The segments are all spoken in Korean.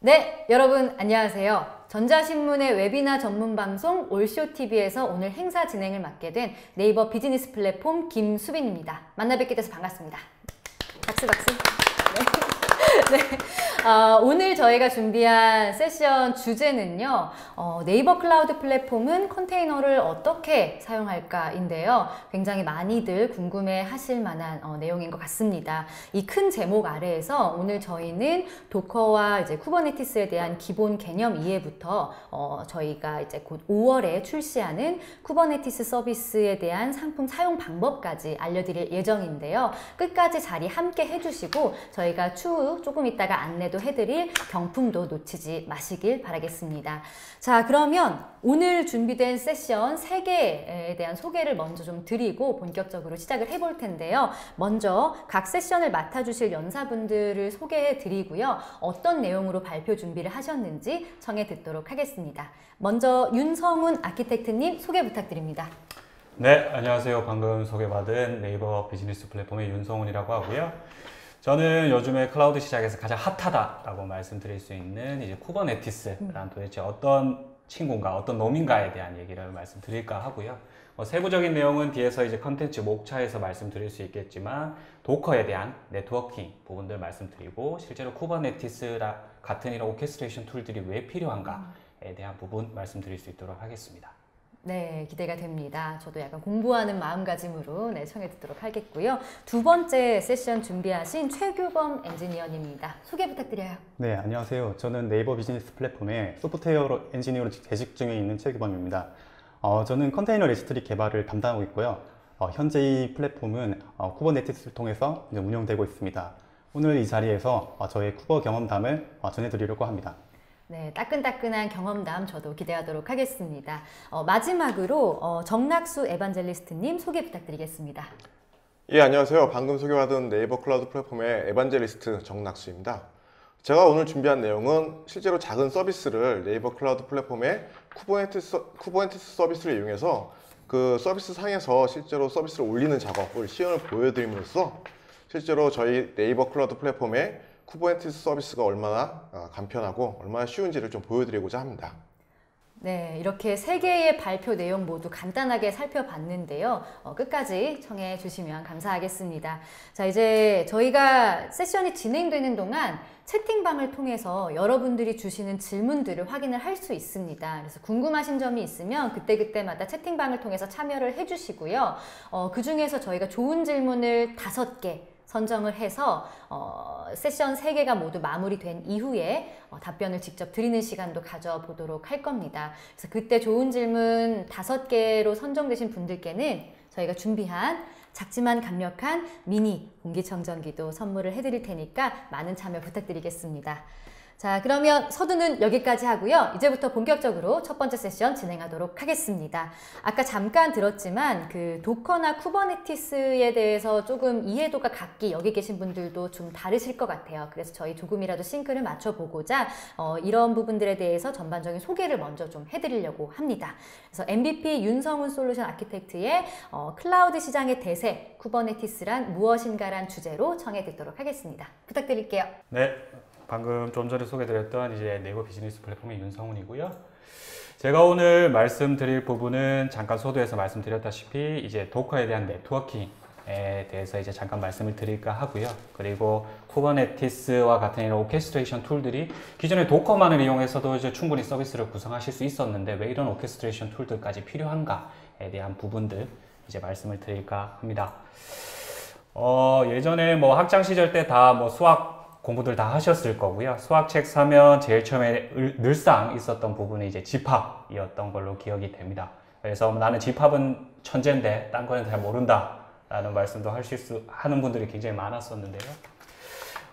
네, 여러분 안녕하세요. 전자신문의 웨비나 전문 방송 올쇼TV에서 오늘 행사 진행을 맡게 된 네이버 비즈니스 플랫폼 김수빈입니다. 만나 뵙게 돼서 반갑습니다. 박수 박수. 네. 오늘 저희가 준비한 세션 주제는요, 네이버 클라우드 플랫폼은 컨테이너를 어떻게 사용할까인데요. 굉장히 많이들 궁금해 하실 만한 내용인 것 같습니다. 이 큰 제목 아래에서 오늘 저희는 도커와 이제 쿠버네티스에 대한 기본 개념 이해부터 저희가 이제 곧 5월에 출시하는 쿠버네티스 서비스에 대한 상품 사용 방법까지 알려드릴 예정인데요. 끝까지 자리 함께 해주시고 저희가 추후 조금 있다가 안내도 해드릴 경품도 놓치지 마시길 바라겠습니다. 자, 그러면 오늘 준비된 세션 3개에 대한 소개를 먼저 좀 드리고 본격적으로 시작을 해볼 텐데요. 먼저 각 세션을 맡아주실 연사분들을 소개해 드리고요. 어떤 내용으로 발표 준비를 하셨는지 청해 듣도록 하겠습니다. 먼저 윤성훈 아키텍트님 소개 부탁드립니다. 네, 안녕하세요. 방금 소개받은 네이버 비즈니스 플랫폼의 윤성훈이라고 하고요. 저는 요즘에 클라우드 시장에서 가장 핫하다라고 말씀드릴 수 있는 이제 쿠버네티스란 도대체 어떤 친구인가, 어떤 놈인가에 대한 얘기를 말씀드릴까 하고요. 세부적인 내용은 뒤에서 이제 컨텐츠 목차에서 말씀드릴 수 있겠지만 도커에 대한 네트워킹 부분들 말씀드리고 실제로 쿠버네티스 같은 이런 오케스트레이션 툴들이 왜 필요한가에 대한 부분 말씀드릴 수 있도록 하겠습니다. 네, 기대가 됩니다. 저도 약간 공부하는 마음가짐으로 청해 듣도록 하겠고요. 두 번째 세션 준비하신 최규범 엔지니어님입니다. 소개 부탁드려요. 네, 안녕하세요. 저는 네이버 비즈니스 플랫폼에 소프트웨어 엔지니어로 재직 중에 있는 최규범입니다. 저는 컨테이너 레지스트리 개발을 담당하고 있고요. 현재 이 플랫폼은 쿠버네티스를 통해서 운영되고 있습니다. 오늘 이 자리에서 저의 쿠버 경험담을 전해드리려고 합니다. 네, 따끈따끈한 경험담 저도 기대하도록 하겠습니다. 마지막으로 정낙수 에반젤리스트님 소개 부탁드리겠습니다. 예, 안녕하세요. 방금 소개받은 네이버 클라우드 플랫폼의 에반젤리스트 정낙수입니다. 제가 오늘 준비한 내용은 실제로 작은 서비스를 네이버 클라우드 플랫폼의 쿠버네티스 서비스를 이용해서 그 서비스 상에서 실제로 서비스를 올리는 작업을 시연을 보여드림으로써 실제로 저희 네이버 클라우드 플랫폼의 쿠버네티스 서비스가 얼마나 간편하고 얼마나 쉬운지를 좀 보여드리고자 합니다. 네, 이렇게 3개의 발표 내용 모두 간단하게 살펴봤는데요. 끝까지 청해 주시면 감사하겠습니다. 자, 이제 저희가 세션이 진행되는 동안 채팅방을 통해서 여러분들이 주시는 질문들을 확인을 할 수 있습니다. 그래서 궁금하신 점이 있으면 그때그때마다 채팅방을 통해서 참여를 해주시고요. 그 중에서 저희가 좋은 질문을 5개 선정을 해서 세션 3개가 모두 마무리된 이후에 답변을 직접 드리는 시간도 가져보도록 할 겁니다. 그래서 그때 좋은 질문 5개로 선정되신 분들께는 저희가 준비한 작지만 강력한 미니 공기청정기도 선물을 해드릴 테니까 많은 참여 부탁드리겠습니다. 자, 그러면 서두는 여기까지 하고요. 이제부터 본격적으로 첫 번째 세션 진행하도록 하겠습니다. 아까 잠깐 들었지만 그 도커나 쿠버네티스에 대해서 조금 이해도가 각기 여기 계신 분들도 좀 다르실 것 같아요. 그래서 저희 조금이라도 싱크를 맞춰보고자 이런 부분들에 대해서 전반적인 소개를 먼저 좀 해드리려고 합니다. 그래서 MVP 윤성훈 솔루션 아키텍트의 클라우드 시장의 대세 쿠버네티스란 무엇인가란 주제로 청해 듣도록 하겠습니다. 부탁드릴게요. 네. 방금 좀 전에 소개드렸던 이제 네이버 비즈니스 플랫폼의 윤성훈이고요. 제가 오늘 말씀드릴 부분은 잠깐 소도에서 말씀드렸다시피 이제 도커에 대한 네트워킹에 대해서 이제 잠깐 말씀을 드릴까 하고요. 그리고 쿠버네티스와 같은 이런 오케스트레이션 툴들이 기존의 도커만을 이용해서도 이제 충분히 서비스를 구성하실 수 있었는데 왜 이런 오케스트레이션 툴들까지 필요한가에 대한 부분들 이제 말씀을 드릴까 합니다. 예전에 뭐 학창 시절 때 다 뭐 수학 공부들 다 하셨을 거고요. 수학책 사면 제일 처음에 늘상 있었던 부분이 이제 집합이었던 걸로 기억이 됩니다. 그래서 나는 집합은 천재인데 딴 거는 잘 모른다 라는 말씀도 하는 분들이 굉장히 많았었는데요.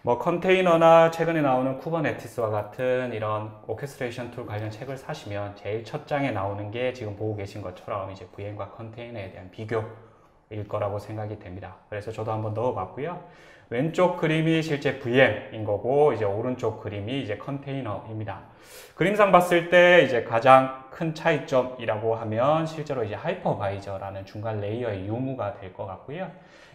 뭐 컨테이너나 최근에 나오는 쿠버네티스와 같은 이런 오케스트레이션 툴 관련 책을 사시면 제일 첫 장에 나오는 게 지금 보고 계신 것처럼 이제 VM과 컨테이너에 대한 비교일 거라고 생각이 됩니다. 그래서 저도 한번 넣어봤고요. 왼쪽 그림이 실제 VM인 거고 이제 오른쪽 그림이 이제 컨테이너입니다. 그림상 봤을 때 이제 가장 큰 차이점이라고 하면 실제로 이제 하이퍼바이저라는 중간 레이어의 유무가 될 것 같고요.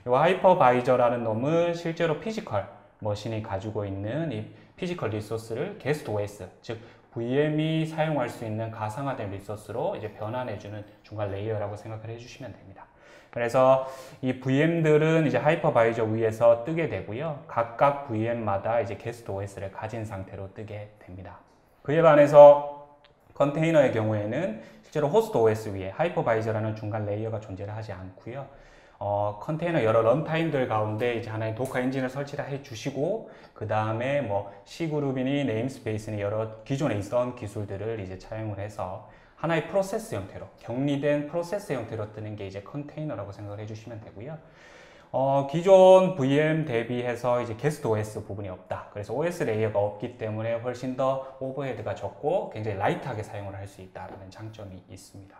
이 하이퍼바이저라는 놈은 실제로 피지컬 머신이 가지고 있는 이 피지컬 리소스를 게스트 OS, 즉 VM이 사용할 수 있는 가상화된 리소스로 이제 변환해주는 중간 레이어라고 생각을 해주시면 됩니다. 그래서 이 VM들은 이제 하이퍼바이저 위에서 뜨게 되고요. 각각 VM마다 이제 게스트 OS를 가진 상태로 뜨게 됩니다. 그에 반해서 컨테이너의 경우에는 실제로 호스트 OS 위에 하이퍼바이저라는 중간 레이어가 존재를 하지 않고요. 컨테이너 여러 런타임들 가운데 이제 하나의 도커 엔진을 설치를 해 주시고, 그 다음에 뭐 C그룹이니 네임스페이스니 여러 기존에 있던 기술들을 이제 차용을 해서 하나의 프로세스 형태로, 격리된 프로세스 형태로 뜨는 게 이제 컨테이너라고 생각을 해주시면 되고요. 기존 VM 대비해서 이제 게스트 OS 부분이 없다. 그래서 OS 레이어가 없기 때문에 훨씬 더 오버헤드가 적고 굉장히 라이트하게 사용을 할 수 있다는 장점이 있습니다.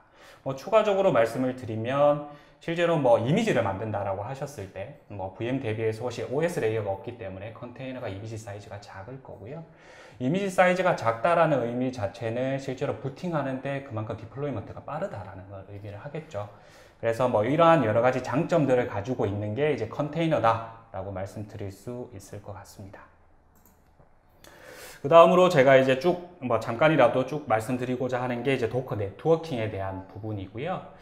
추가적으로 말씀을 드리면, 실제로 뭐 이미지를 만든다라고 하셨을 때 뭐 VM 대비해서 혹시 OS 레이어가 없기 때문에 컨테이너가 이미지 사이즈가 작을 거고요. 이미지 사이즈가 작다라는 의미 자체는 실제로 부팅하는데 그만큼 디플로이먼트가 빠르다라는 걸 의미를 하겠죠. 그래서 뭐 이러한 여러 가지 장점들을 가지고 있는 게 이제 컨테이너다라고 말씀드릴 수 있을 것 같습니다. 그 다음으로 제가 이제 쭉 뭐 잠깐이라도 쭉 말씀드리고자 하는 게 이제 도커 네트워킹에 대한 부분이고요.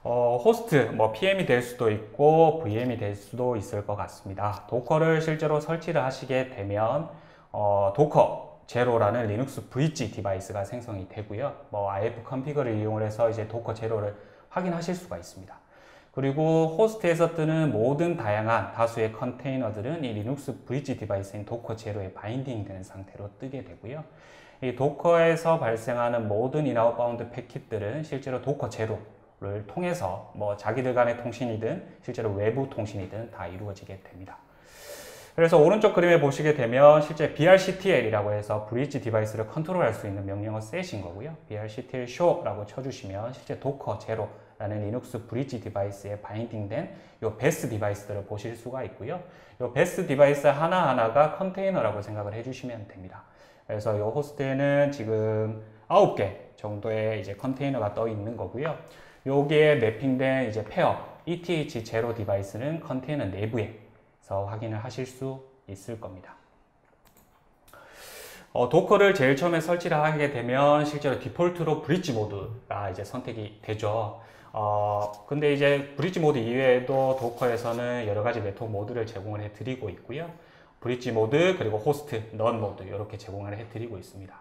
호스트, 뭐 PM이 될 수도 있고 VM이 될 수도 있을 것 같습니다. 도커를 실제로 설치를 하시게 되면 도커 제로라는 리눅스 브릿지 디바이스가 생성이 되고요. 뭐 IF 컨피그를 이용을 해서 이제 도커 제로를 확인하실 수가 있습니다. 그리고 호스트에서 뜨는 모든 다양한 다수의 컨테이너들은 이 리눅스 브릿지 디바이스인 도커 제로에 바인딩 되는 상태로 뜨게 되고요. 이 도커에서 발생하는 모든 인아웃바운드 패킷들은 실제로 도커 제로를 통해서 뭐 자기들 간의 통신이든 실제로 외부 통신이든 다 이루어지게 됩니다. 그래서 오른쪽 그림에 보시게 되면 실제 brctl이라고 해서 브릿지 디바이스를 컨트롤할 수 있는 명령어 셋인 거고요. brctl show라고 쳐주시면 실제 도커 제로라는 리눅스 브릿지 디바이스에 바인딩된 요 베스 디바이스들을 보실 수가 있고요. 요 베스 디바이스 하나하나가 컨테이너라고 생각을 해주시면 됩니다. 그래서 요 호스트에는 지금 9개 정도의 이제 컨테이너가 떠 있는 거고요. 여기에 매핑된 이제 페어 ETH0 디바이스는 컨테이너 내부에서 확인을 하실 수 있을 겁니다. 도커를 제일 처음에 설치를 하게 되면 실제로 디폴트로 브릿지 모드가 이제 선택이 되죠. 근데 이제 브릿지 모드 이외에도 도커에서는 여러 가지 네트워크 모드를 제공을 해 드리고 있고요. 브릿지 모드, 그리고 호스트, 넌 모드 이렇게 제공을 해 드리고 있습니다.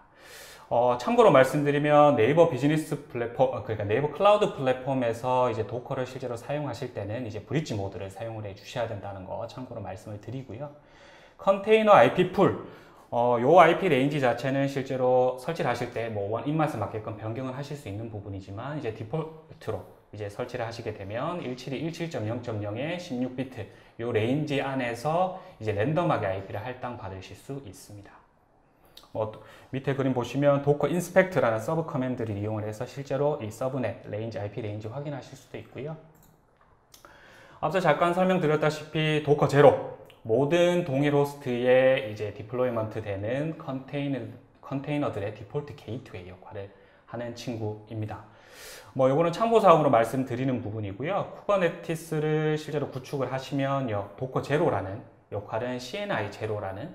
참고로 말씀드리면 네이버 비즈니스 플랫폼, 그러니까 네이버 클라우드 플랫폼에서 이제 도커를 실제로 사용하실 때는 이제 브릿지 모드를 사용을 해 주셔야 된다는 거 참고로 말씀을 드리고요. 컨테이너 IP 풀, 요 IP 레인지 자체는 실제로 설치를 하실 때 뭐 입맛에 맞게끔 변경을 하실 수 있는 부분이지만 이제 디폴트로 이제 설치를 하시게 되면 172.17.0.0의 16비트 요 레인지 안에서 이제 랜덤하게 IP를 할당 받으실 수 있습니다. 밑에 그림 보시면 도커 인스펙트라는 서브 커맨드를 이용을 해서 실제로 이 서브넷 레인지 IP 레인지 확인하실 수도 있고요. 앞서 잠깐 설명드렸다시피 도커 제로 모든 동일 호스트에 이제 디플로이먼트 되는 컨테이너들의 디폴트 게이트웨이 역할을 하는 친구입니다. 요거는 참고사항으로 말씀드리는 부분이고요. 쿠버네티스를 실제로 구축을 하시면요, 도커 제로라는 역할은 CNI 제로라는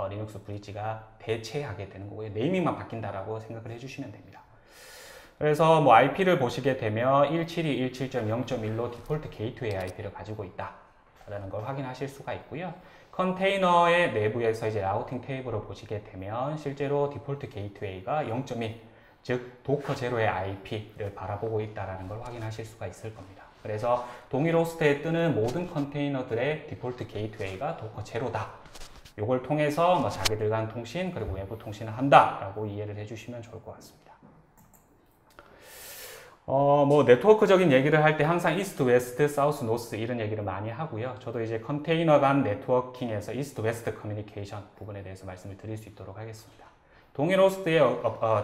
리눅스 브릿지가 대체하게 되는 거고요. 네이밍만 바뀐다라고 생각을 해주시면 됩니다. 그래서 IP를 보시게 되면 172.17.0.1로 디폴트 게이트웨이 IP를 가지고 있다라는 걸 확인하실 수가 있고요. 컨테이너의 내부에서 이제 라우팅 테이블을 보시게 되면 실제로 디폴트 게이트웨이가 0.1, 즉 도커 제로의 IP를 바라보고 있다라는 걸 확인하실 수가 있을 겁니다. 그래서 동일 호스트에 뜨는 모든 컨테이너들의 디폴트 게이트웨이가 도커 제로다. 요걸 통해서 자기들 간 통신 그리고 외부 통신을 한다라고 이해를 해주시면 좋을 것 같습니다. 네트워크적인 얘기를 할 때 항상 이스트, 웨스트, 사우스, 노스 이런 얘기를 많이 하고요. 저도 이제 컨테이너 간 네트워킹에서 이스트, 웨스트 커뮤니케이션 부분에 대해서 말씀을 드릴 수 있도록 하겠습니다. 동일 호스트에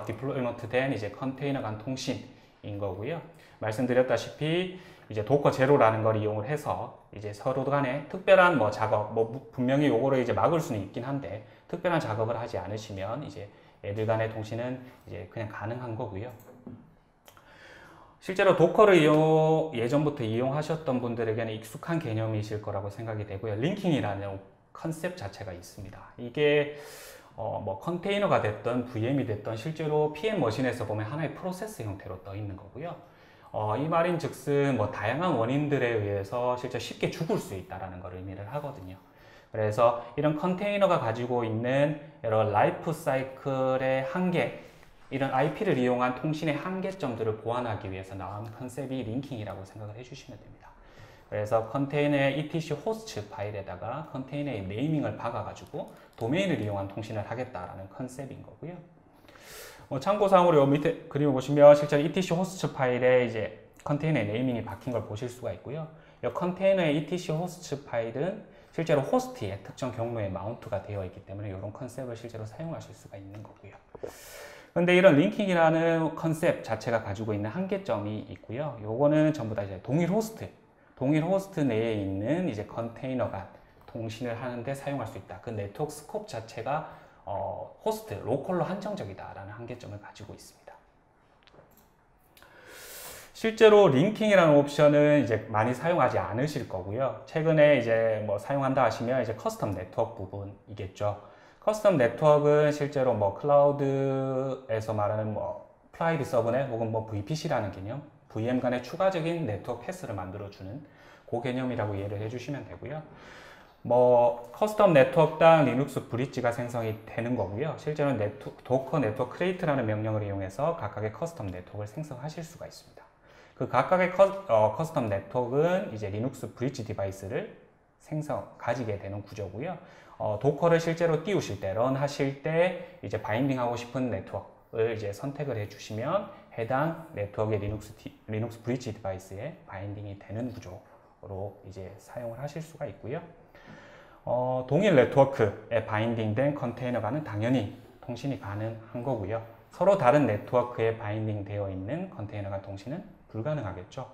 디플로이먼트 된 이제 컨테이너 간 통신인 거고요. 말씀드렸다시피 이제 도커 제로라는 걸 이용을 해서 이제 서로 간에 특별한 작업, 분명히 요거를 이제 막을 수는 있긴 한데 특별한 작업을 하지 않으시면 이제 애들 간의 통신은 이제 그냥 가능한 거고요. 실제로 도커를 예전부터 이용하셨던 분들에게는 익숙한 개념이실 거라고 생각이 되고요. 링킹이라는 컨셉 자체가 있습니다. 이게 뭐 컨테이너가 됐던 VM이 됐던 실제로 PM 머신에서 보면 하나의 프로세스 형태로 떠 있는 거고요. 이 말인즉슨 뭐 다양한 원인들에 의해서 실제 쉽게 죽을 수 있다라는 걸 의미를 하거든요. 그래서 이런 컨테이너가 가지고 있는 여러 라이프 사이클의 한계, 이런 IP를 이용한 통신의 한계점들을 보완하기 위해서 나온 컨셉이 링킹이라고 생각을 해주시면 됩니다. 그래서 컨테이너의 etc 호스트 파일에다가 컨테이너의 네이밍을 박아가지고 도메인을 이용한 통신을 하겠다라는 컨셉인 거고요. 참고사항으로 요 밑에 그림을 보시면 실제로 etc 호스트 파일에 이제 컨테이너의 네이밍이 박힌 걸 보실 수가 있고요. 이 컨테이너의 etc 호스트 파일은 실제로 호스트의 특정 경로에 마운트가 되어 있기 때문에 이런 컨셉을 실제로 사용하실 수가 있는 거고요. 근데 이런 링킹이라는 컨셉 자체가 가지고 있는 한계점이 있고요. 요거는 전부 다 이제 동일 호스트 내에 있는 이제 컨테이너가 통신을 하는데 사용할 수 있다. 그 네트워크 스코프 자체가 호스트, 로컬로 한정적이다라는 한계점을 가지고 있습니다. 실제로 링킹이라는 옵션은 이제 많이 사용하지 않으실 거고요. 최근에 이제 뭐 사용한다 하시면 이제 커스텀 네트워크 부분이겠죠. 커스텀 네트워크는 실제로 뭐 클라우드에서 말하는 뭐 프라이빗 서브넷 혹은 뭐 VPC라는 개념, VM 간의 추가적인 네트워크 패스를 만들어주는 그 개념이라고 이해를 해주시면 되고요. 뭐 커스텀 네트워크당 리눅스 브릿지가 생성이 되는 거고요. 실제로 도커 네트워크 크리에이트라는 명령을 이용해서 각각의 커스텀 네트워크를 생성하실 수가 있습니다. 그 각각의 커스텀 네트워크는 이제 리눅스 브릿지 디바이스를 가지게 되는 구조고요. 도커를 실제로 띄우실 때, 런 하실 때 이제 바인딩하고 싶은 네트워크를 이제 선택을 해주시면 해당 네트워크의 리눅스 브릿지 디바이스에 바인딩이 되는 구조로 이제 사용을 하실 수가 있고요. 동일 네트워크에 바인딩된 컨테이너가는 당연히 통신이 가능한 거고요. 서로 다른 네트워크에 바인딩 되어 있는 컨테이너가 통신은 불가능하겠죠.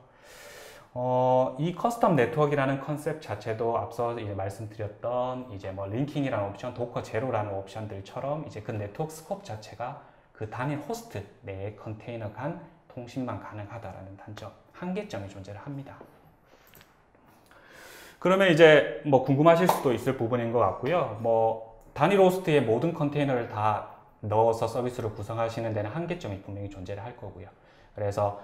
이 커스텀 네트워크라는 컨셉 자체도 앞서 이제 말씀드렸던 이제 뭐 링킹이라는 옵션, 도커 제로라는 옵션들처럼 이제 그 네트워크 스코프 자체가 그 단일 호스트 내의 컨테이너 간 통신만 가능하다라는 단점, 한계점이 존재를 합니다. 그러면 이제 뭐 궁금하실 수도 있을 부분인 것 같고요. 뭐 단일 호스트에 모든 컨테이너를 다 넣어서 서비스를 구성하시는 데는 한계점이 분명히 존재를 할 거고요. 그래서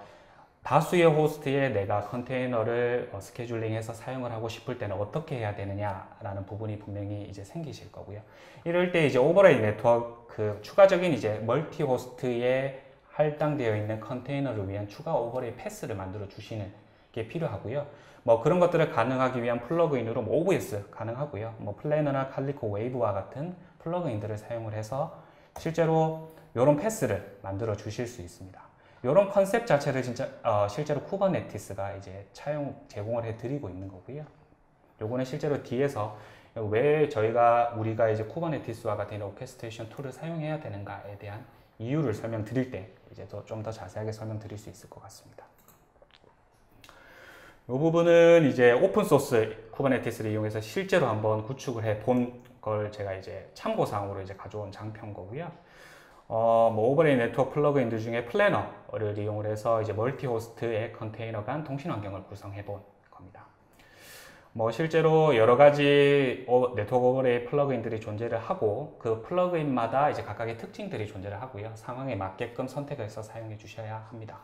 다수의 호스트에 내가 컨테이너를 스케줄링해서 사용을 하고 싶을 때는 어떻게 해야 되느냐라는 부분이 분명히 이제 생기실 거고요. 이럴 때 이제 오버레이 네트워크, 추가적인 이제 멀티 호스트에 할당되어 있는 컨테이너를 위한 추가 오버레이 패스를 만들어 주시는 게 필요하고요. 뭐 그런 것들을 가능하기 위한 플러그인으로 뭐 OBS 가능하고요. 뭐 플래너나 칼리코 웨이브와 같은 플러그인들을 사용을 해서 실제로 이런 패스를 만들어 주실 수 있습니다. 이런 컨셉 자체를 진짜 실제로 쿠버네티스가 이제 제공을 해드리고 있는 거고요. 요거는 실제로 뒤에서 왜 우리가 이제 쿠버네티스와 같은 오케스트레이션 툴을 사용해야 되는가에 대한 이유를 설명드릴 때 이제 좀 더 자세하게 설명드릴 수 있을 것 같습니다. 이 부분은 이제 오픈소스 쿠버네티스를 이용해서 실제로 한번 구축을 해 본 걸 제가 이제 참고사항으로 이제 가져온 장표인 거고요. 뭐 오버레이 네트워크 플러그인들 중에 플래너를 이용을 해서 이제 멀티 호스트의 컨테이너 간 통신 환경을 구성해 본 겁니다. 뭐 실제로 여러 가지 네트워크 오버레이 플러그인들이 존재를 하고 그 플러그인마다 이제 각각의 특징들이 존재를 하고요. 상황에 맞게끔 선택해서 사용해 주셔야 합니다.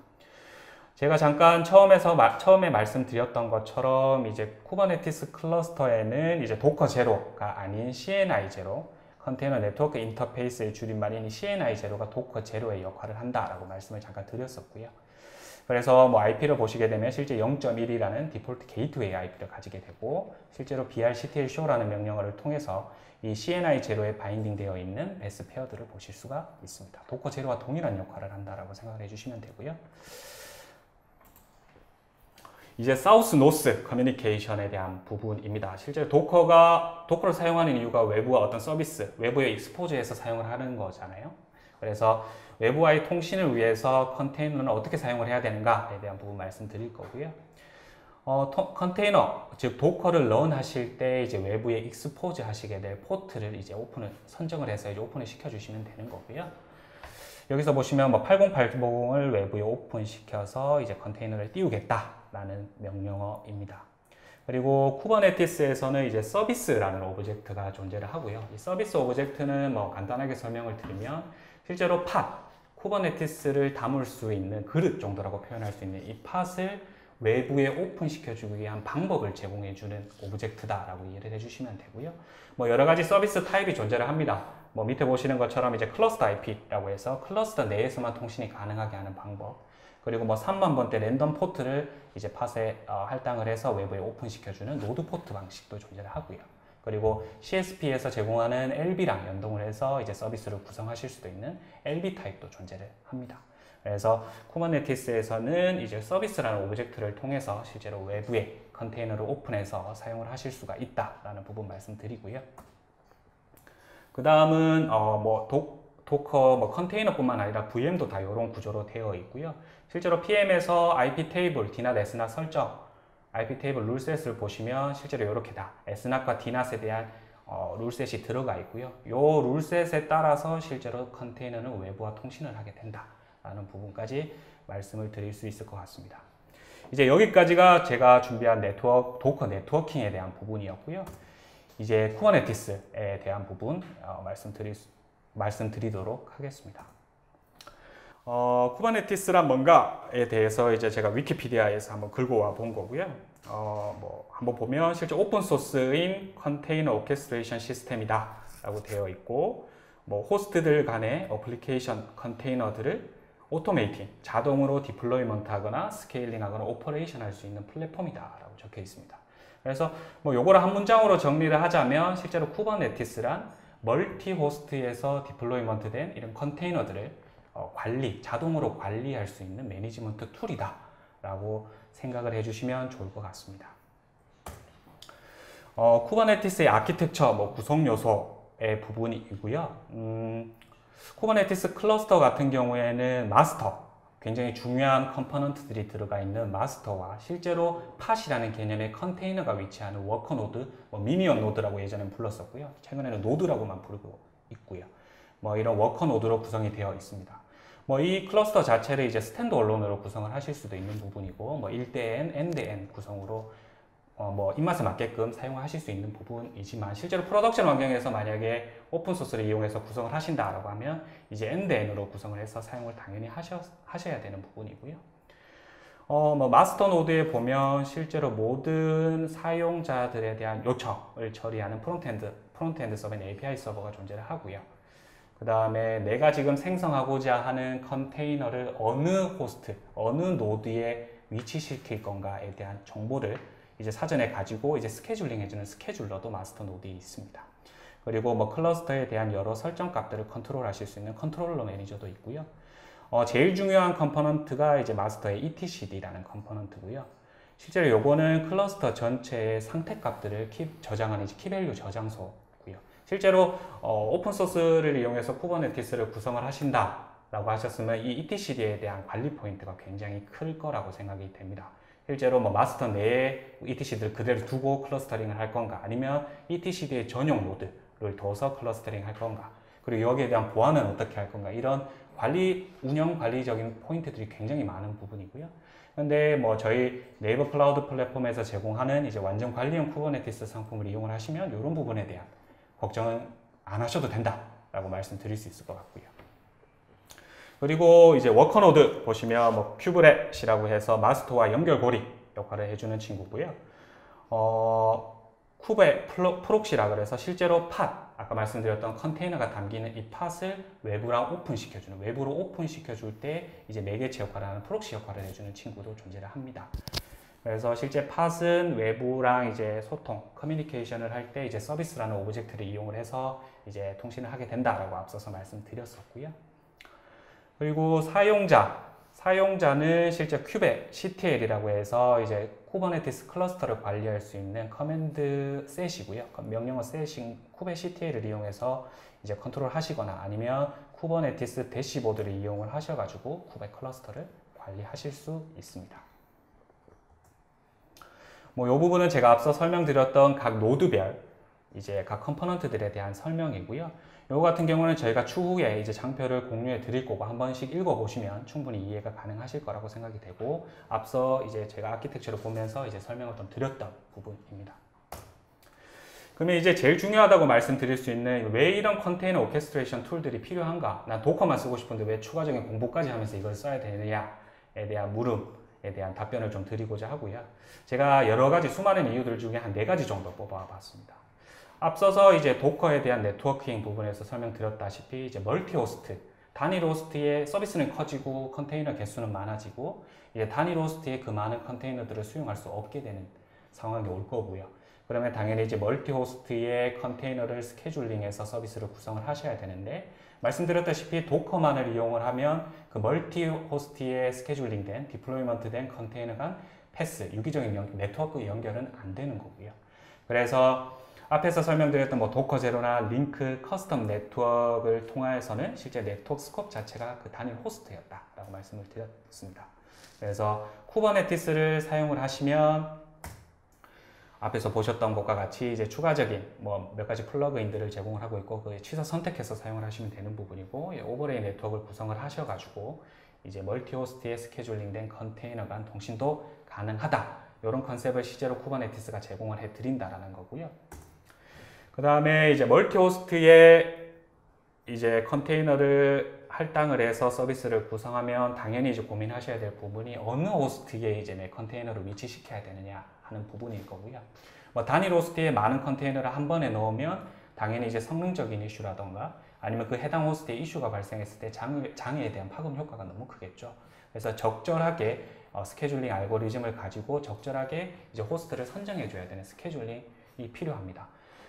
제가 잠깐 처음에 말씀드렸던 것처럼 이제 쿠버네티스 클러스터에는 이제 도커 제로가 아닌 CNI 제로, 컨테이너 네트워크 인터페이스의 줄임말인 CNI 제로가 도커 제로의 역할을 한다라고 말씀을 잠깐 드렸었고요. 그래서 뭐 IP를 보시게 되면 실제 0.1이라는 디폴트 게이트웨이 IP를 가지게 되고 실제로 brctl show라는 명령어를 통해서 이 CNI 제로에 바인딩 되어 있는 베스 페어들을 보실 수가 있습니다. 도커 제로와 동일한 역할을 한다라고 생각을 해주시면 되고요. 이제 사우스 노스 커뮤니케이션에 대한 부분입니다. 실제로 도커를 사용하는 이유가 외부와 어떤 서비스, 외부의 익스포즈에서 사용을 하는 거잖아요. 그래서 외부와의 통신을 위해서 컨테이너는 어떻게 사용을 해야 되는가에 대한 부분 말씀드릴 거고요. 컨테이너, 즉 도커를 런 하실 때 이제 외부에 익스포즈 하시게 될 포트를 이제 선정을 해서 이제 오픈을 시켜주시면 되는 거고요. 여기서 보시면 뭐 8080을 외부에 오픈시켜서 이제 컨테이너를 띄우겠다라는 명령어입니다. 그리고 쿠버네티스에서는 이제 서비스라는 오브젝트가 존재를 하고요. 이 서비스 오브젝트는 뭐 간단하게 설명을 드리면 실제로 팟, 쿠버네티스를 담을 수 있는 그릇 정도라고 표현할 수 있는 이 팟을 외부에 오픈시켜주기 위한 방법을 제공해주는 오브젝트다라고 이해를 해주시면 되고요. 뭐 여러 가지 서비스 타입이 존재를 합니다. 뭐 밑에 보시는 것처럼 이제 클러스터 IP라고 해서 클러스터 내에서만 통신이 가능하게 하는 방법. 그리고 뭐 3만 번대 랜덤 포트를 이제 팟에 할당을 해서 외부에 오픈시켜주는 노드 포트 방식도 존재를 하고요. 그리고 CSP에서 제공하는 LB랑 연동을 해서 이제 서비스를 구성하실 수도 있는 LB 타입도 존재를 합니다. 그래서 쿠버네티스에서는 이제 서비스라는 오브젝트를 통해서 실제로 외부에 컨테이너를 오픈해서 사용을 하실 수가 있다라는 부분 말씀드리고요. 그 다음은 도커 뭐 컨테이너뿐만 아니라 VM도 다 이런 구조로 되어 있고요. 실제로 PM에서 IP 테이블, DNAT, SNAT 설정, IP 테이블 룰셋을 보시면 실제로 이렇게 다 SNAT과 DNAT에 대한 룰셋이 들어가 있고요. 이 룰셋에 따라서 실제로 컨테이너는 외부와 통신을 하게 된다라는 부분까지 말씀을 드릴 수 있을 것 같습니다. 이제 여기까지가 제가 준비한 도커 네트워킹에 대한 부분이었고요. 이제 쿠버네티스에 대한 부분 말씀드리도록 하겠습니다. 쿠버네티스란 뭔가에 대해서 이제 제가 위키피디아에서 한번 긁어 와 본 거고요. 한번 보면 실제 오픈 소스인 컨테이너 오케스트레이션 시스템이다 라고 되어 있고, 뭐 호스트들 간의 어플리케이션 컨테이너들을 오토메이팅, 자동으로 디플로이먼트 하거나 스케일링 하거나 오퍼레이션 할 수 있는 플랫폼이다 라고 적혀 있습니다. 그래서 뭐 요거를 한 문장으로 정리를 하자면 실제로 쿠버네티스란 멀티 호스트에서 디플로이먼트 된 이런 컨테이너들을 자동으로 관리할 수 있는 매니지먼트 툴이다 라고 생각을 해주시면 좋을 것 같습니다. 쿠버네티스의 아키텍처, 구성 요소의 부분이고요. 쿠버네티스 클러스터 같은 경우에는 마스터, 굉장히 중요한 컴포넌트들이 들어가 있는 마스터와 실제로 팟이라는 개념의 컨테이너가 위치하는 워커 노드, 미니언 노드라고 예전엔 불렀었고요. 최근에는 노드라고만 부르고 있고요. 이런 워커 노드로 구성이 되어 있습니다. 이 클러스터 자체를 이제 스탠드 얼론으로 구성을 하실 수도 있는 부분이고, 1대-N, N-대-N 구성으로 입맛에 맞게끔 사용하실 수 있는 부분이지만, 실제로 프로덕션 환경에서 만약에 오픈소스를 이용해서 구성을 하신다라고 하면 이제 N-대-N으로 구성을 해서 사용을 당연히 하셔야 되는 부분이고요. 마스터 노드에 보면 실제로 모든 사용자들에 대한 요청을 처리하는 프론트엔드 서버인 API 서버가 존재를 하고요. 그 다음에 내가 지금 생성하고자 하는 컨테이너를 어느 호스트, 어느 노드에 위치시킬 건가에 대한 정보를 이제 사전에 가지고 이제 스케줄링 해주는 스케줄러도 마스터 노드에 있습니다. 그리고 클러스터에 대한 여러 설정 값들을 컨트롤 하실 수 있는 컨트롤러 매니저도 있고요. 제일 중요한 컴포넌트가 이제 마스터의 etcd라는 컴포넌트고요. 실제로 요거는 클러스터 전체의 상태 값들을 저장하는 키밸류 저장소고요. 실제로 오픈소스를 이용해서 쿠버네티스를 구성을 하신다라고 하셨으면 이 etcd에 대한 관리 포인트가 굉장히 클 거라고 생각이 됩니다. 실제로 마스터 내에 etcd를 그대로 두고 클러스터링을 할 건가, 아니면 etcd의 전용 노드를 둬서 클러스터링 할 건가, 그리고 여기에 대한 보안은 어떻게 할 건가, 이런 운영 관리적인 포인트들이 굉장히 많은 부분이고요. 근데 저희 네이버 클라우드 플랫폼에서 제공하는 이제 완전 관리형 쿠버네티스 상품을 이용을 하시면 이런 부분에 대한 걱정은 안 하셔도 된다라고 말씀드릴 수 있을 것 같고요. 그리고 이제 워커노드 보시면 큐브렛이라고 해서 마스터와 연결고리 역할을 해주는 친구고요. 쿠베 프록시라 그래서 실제로 팟, 아까 말씀드렸던 컨테이너가 담기는 이 팟을 외부로 오픈시켜줄 때 이제 매개체 역할을 하는 프록시 역할을 해주는 친구도 존재를 합니다. 그래서 실제 팟은 외부랑 이제 소통, 커뮤니케이션을 할 때 이제 서비스라는 오브젝트를 이용을 해서 이제 통신을 하게 된다라고 앞서서 말씀드렸었고요. 그리고 사용자는 실제 큐베 CTL이라고 해서 이제 쿠버네티스 클러스터를 관리할 수 있는 커맨드 셋이고요. 명령어 셋인 쿠베 CTL을 이용해서 이제 컨트롤 하시거나 아니면 쿠버네티스 대시보드를 이용을 하셔가지고 쿠베 클러스터를 관리하실 수 있습니다. 이 부분은 제가 앞서 설명드렸던 각 노드별 이제 각 컴포넌트들에 대한 설명이고요. 요거 같은 경우는 저희가 추후에 이제 장표를 공유해 드릴 거고 한 번씩 읽어보시면 충분히 이해가 가능하실 거라고 생각이 되고, 앞서 이제 제가 아키텍처를 보면서 이제 설명을 좀 드렸던 부분입니다. 그러면 이제 제일 중요하다고 말씀드릴 수 있는, 왜 이런 컨테이너 오케스트레이션 툴들이 필요한가? 난 도커만 쓰고 싶은데 왜 추가적인 공부까지 하면서 이걸 써야 되느냐에 대한 물음에 대한 답변을 좀 드리고자 하고요. 제가 여러 가지 수많은 이유들 중에 한 4가지 정도 뽑아봤습니다. 앞서서 이제 도커에 대한 네트워킹 부분에서 설명드렸다시피 이제 멀티 호스트, 단일 호스트의 서비스는 커지고 컨테이너 개수는 많아지고, 이제 단일 호스트의 그 많은 컨테이너들을 수용할 수 없게 되는 상황이 올 거고요. 그러면 당연히 이제 멀티 호스트의 컨테이너를 스케줄링해서 서비스를 구성을 하셔야 되는데, 말씀드렸다시피 도커만을 이용을 하면 그 멀티 호스트에 스케줄링된, 디플로이먼트 된 컨테이너 간 패스, 유기적인 네트워크 연결은 안 되는 거고요. 그래서 앞에서 설명드렸던 뭐 도커 제로나 링크 커스텀 네트워크를 통해서는 실제 네트워크 스코프 자체가 그 단일 호스트였다라고 말씀을 드렸습니다. 그래서 쿠버네티스를 사용을 하시면 앞에서 보셨던 것과 같이 이제 추가적인 뭐 몇 가지 플러그인들을 제공을 하고 있고, 그 취사 선택해서 사용을 하시면 되는 부분이고, 오버레이 네트워크를 구성을 하셔가지고 이제 멀티 호스트에 스케줄링된 컨테이너 간 통신도 가능하다. 이런 컨셉을 실제로 쿠버네티스가 제공을 해드린다라는 거고요. 그 다음에 이제 멀티 호스트에 이제 컨테이너를 할당을 해서 서비스를 구성하면 당연히 이제 고민하셔야 될 부분이 어느 호스트에 이제 내 컨테이너를 위치시켜야 되느냐 하는 부분일 거고요. 뭐 단일 호스트에 많은 컨테이너를 한 번에 넣으면 당연히 이제 성능적인 이슈라던가 아니면 그 해당 호스트에 이슈가 발생했을 때 장애에 대한 파급 효과가 너무 크겠죠. 그래서 적절하게 스케줄링 알고리즘을 가지고 적절하게 이제 호스트를 선정해 줘야 되는 스케줄링이 필요합니다.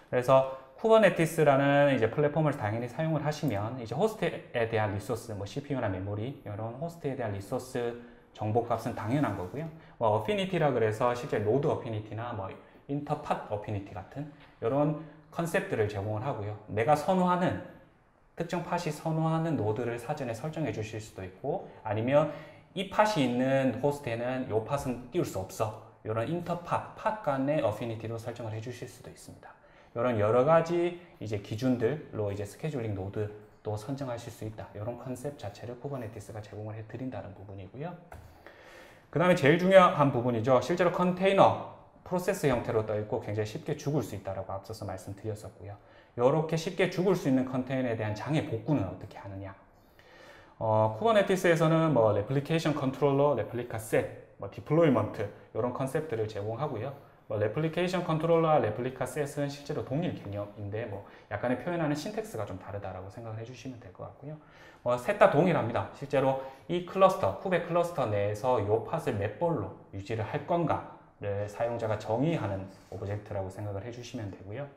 그래서 쿠버네티스라는 이제 플랫폼을 당연히 사용을 하시면 이제 호스트에 대한 리소스, 뭐 CPU나 메모리 이런 호스트에 대한 리소스 정보값은 당연한 거고요. 뭐 어피니티라 그래서 실제 노드 어피니티나 뭐 인터팟 어피니티 같은 이런 컨셉들을 제공을 하고요. 내가 선호하는 특정 팟이 선호하는 노드를 사전에 설정해 주실 수도 있고, 아니면 이 팟이 있는 호스트에는 이 팟은 띄울 수 없어. 이런 인터팟, 팟 간의 어피니티로 설정을 해 주실 수도 있습니다. 이런 여러 가지 이제 기준들로 이제 스케줄링 노드도 선정하실 수 있다. 이런 컨셉 자체를 쿠버네티스가 제공을 해 드린다는 부분이고요. 그 다음에 제일 중요한 부분이죠. 실제로 컨테이너 프로세스 형태로 떠 있고 굉장히 쉽게 죽을 수 있다라고 앞서서 말씀드렸었고요. 이렇게 쉽게 죽을 수 있는 컨테이너에 대한 장애 복구는 어떻게 하느냐? 쿠버네티스에서는 뭐 레플리케이션 컨트롤러, 레플리카 셋, 뭐 디플로이먼트 이런 컨셉들을 제공하고요. 뭐 레플리케이션 컨트롤러와 레플리카 셋은 실제로 동일 개념인데 뭐 약간의 표현하는 신텍스가 좀 다르다라고 생각을 해주시면 될 것 같고요. 셋 다 동일합니다. 실제로 이 클러스터, 쿠베 클러스터 내에서 이 팟을 몇 벌로 유지를 할 건가를 사용자가 정의하는 오브젝트라고 생각을 해주시면 되고요.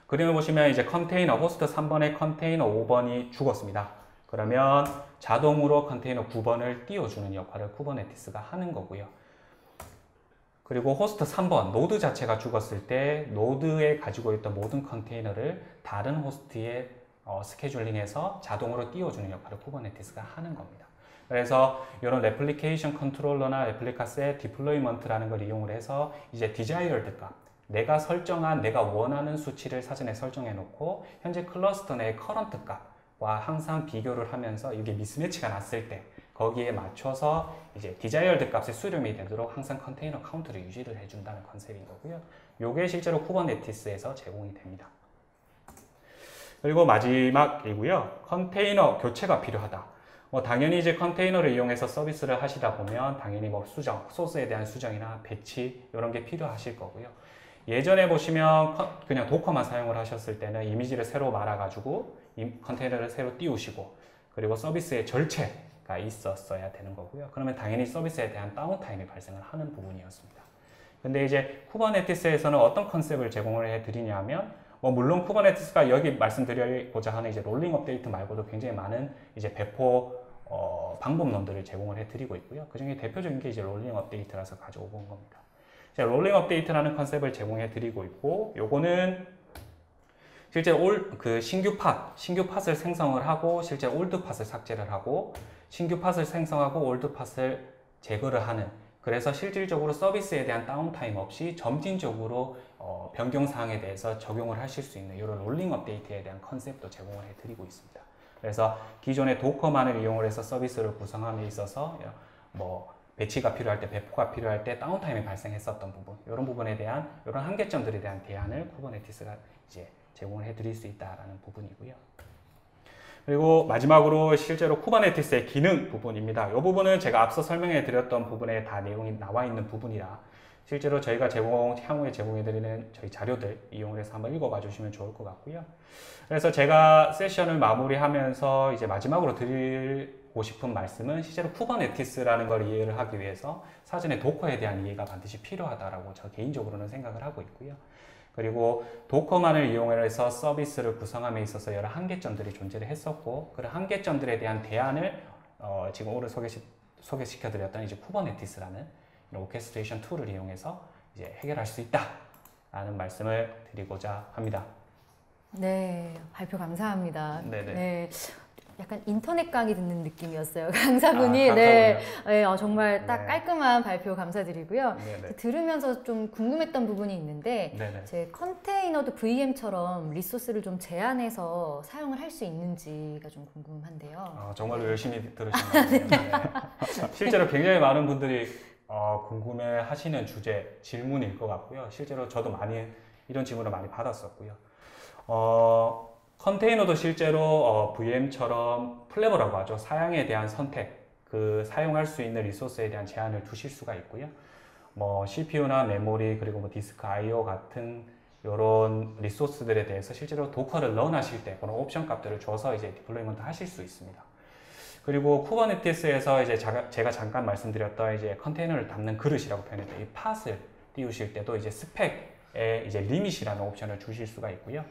그림을 보시면 이제 컨테이너 호스트 3번에 컨테이너 5번이 죽었습니다. 그러면 자동으로 컨테이너 9번을 띄워주는 역할을 쿠버네티스가 하는 거고요. 그리고 호스트 3번, 노드 자체가 죽었을 때 노드에 가지고 있던 모든 컨테이너를 다른 호스트에 스케줄링해서 자동으로 띄워주는 역할을 쿠버네티스가 하는 겁니다. 그래서 이런 레플리케이션 컨트롤러나 레플리카 셋 디플로이먼트라는 걸 이용을 해서 이제 desired 값, 내가 설정한, 내가 원하는 수치를 사전에 설정해 놓고 현재 클러스터 내의 커런트 값과 항상 비교를 하면서 이게 미스매치가 났을 때 거기에 맞춰서 이제 desired 값에 수렴이 되도록 항상 컨테이너 카운트를 유지를 해준다는 컨셉인 거고요. 요게 실제로 쿠버네티스에서 제공이 됩니다. 그리고 마지막이고요. 컨테이너 교체가 필요하다. 당연히 이제 컨테이너를 이용해서 서비스를 하시다 보면 당연히 뭐 수정, 소스에 대한 수정이나 배치 이런 게 필요하실 거고요. 예전에 보시면 그냥 도커만 사용을 하셨을 때는 이미지를 새로 말아가지고 컨테이너를 새로 띄우시고 그리고 서비스의 절체가 있었어야 되는 거고요. 그러면 당연히 서비스에 대한 다운타임이 발생을 하는 부분이었습니다. 근데 이제 쿠버네티스에서는 어떤 컨셉을 제공을 해드리냐면 물론 쿠버네티스가 여기 말씀드리고자 하는 이제 롤링 업데이트 말고도 굉장히 많은 이제 배포 방법론들을 제공을 해드리고 있고요. 그 중에 대표적인 게 이제 롤링 업데이트라서 가져온 겁니다. 롤링 업데이트라는 컨셉을 제공해 드리고 있고, 요거는 실제로 신규 팟을 생성을 하고 실제 올드 팟을 삭제를 하고 신규 팟을 생성하고 올드 팟을 제거를 하는 그래서 실질적으로 서비스에 대한 다운타임 없이 점진적으로 변경사항에 대해서 적용을 하실 수 있는 이런 롤링 업데이트에 대한 컨셉도 제공을 해드리고 있습니다. 그래서 기존의 도커만을 이용을 해서 서비스를 구성함에 있어서 뭐 배치가 필요할 때, 배포가 필요할 때 다운타임이 발생했었던 부분, 이런 부분에 대한 이런 한계점들에 대한 대안을 쿠버네티스가 이제 제공을 해드릴 수 있다라는 부분이고요. 그리고 마지막으로 실제로 쿠버네티스의 기능 부분입니다. 이 부분은 제가 앞서 설명해 드렸던 부분에 다 내용이 나와 있는 부분이라 실제로 저희가 향후에 제공해 드리는 저희 자료들 이용을 해서 한번 읽어봐 주시면 좋을 것 같고요. 그래서 제가 세션을 마무리하면서 이제 마지막으로 드리고 싶은 말씀은 실제로 쿠버네티스라는 걸 이해를 하기 위해서 사전에 도커에 대한 이해가 반드시 필요하다라고 저 개인적으로는 생각을 하고 있고요. 그리고 도커만을 이용해서 서비스를 구성함에 있어서 여러 한계점들이 존재를 했었고 그런 한계점들에 대한 대안을 지금 오늘 소개시켜드렸던 이제 쿠버네티스라는 오케스트레이션 툴을 이용해서 이제 해결할 수 있다라는 말씀을 드리고자 합니다. 네, 발표 감사합니다. 네네. 네. 약간 인터넷 강의 듣는 느낌이었어요. 강사분이. 네. 정말 딱 네. 깔끔한 발표 감사드리고요. 네네. 들으면서 좀 궁금했던 부분이 있는데 네네. 제 컨테이너도 VM처럼 리소스를 좀 제한해서 사용을 할 수 있는지가 좀 궁금한데요. 정말로 열심히 들으신 것 같아요. 네. 실제로 굉장히 많은 분들이 궁금해 하시는 주제, 질문일 것 같고요. 실제로 저도 이런 질문을 많이 받았었고요. 컨테이너도 실제로 VM처럼 플레버라고 하죠. 사양에 대한 선택, 사용할 수 있는 리소스에 대한 제한을 두실 수가 있고요. 뭐 CPU나 메모리 그리고 뭐 디스크 I/O 같은 이런 리소스들에 대해서 실제로 도커를 런하실 때 그런 옵션 값들을 줘서 이제 디플로이먼트 하실 수 있습니다. 그리고 쿠버네티스에서 이제 제가 잠깐 말씀드렸던 이제 컨테이너를 담는 그릇이라고 표현했던 이 팟을 띄우실 때도 이제 스펙에 이제 리밋이라는 옵션을 주실 수가 있고요.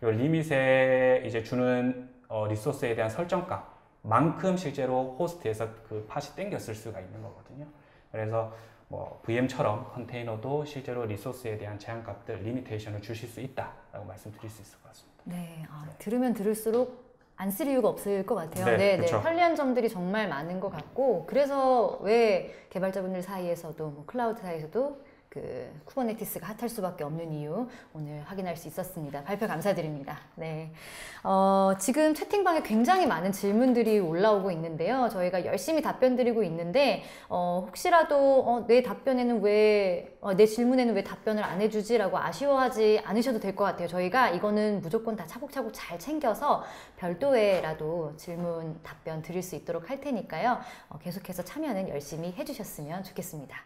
이 리밋에 이제 주는 리소스에 대한 설정값만큼 실제로 호스트에서 그 팟이 땡겨 쓸 수가 있는 거거든요. 그래서 뭐 VM처럼 컨테이너도 실제로 리소스에 대한 제한값들, 리미테이션을 주실 수 있다라고 말씀드릴 수 있을 것 같습니다. 네, 들으면 들을수록 안 쓸 이유가 없을 것 같아요. 네, 네, 그쵸. 편리한 점들이 정말 많은 것 같고 그래서 왜 개발자분들 사이에서도 뭐 클라우드 사이에서도 쿠버네티스가 핫할 수밖에 없는 이유 오늘 확인할 수 있었습니다. 발표 감사드립니다. 네, 지금 채팅방에 굉장히 많은 질문들이 올라오고 있는데요. 저희가 열심히 답변 드리고 있는데 혹시라도 내 질문에는 왜 답변을 안 해주지? 라고 아쉬워하지 않으셔도 될 것 같아요. 저희가 이거는 무조건 다 차곡차곡 잘 챙겨서 별도에라도 질문 답변 드릴 수 있도록 할 테니까요. 계속해서 참여는 열심히 해주셨으면 좋겠습니다.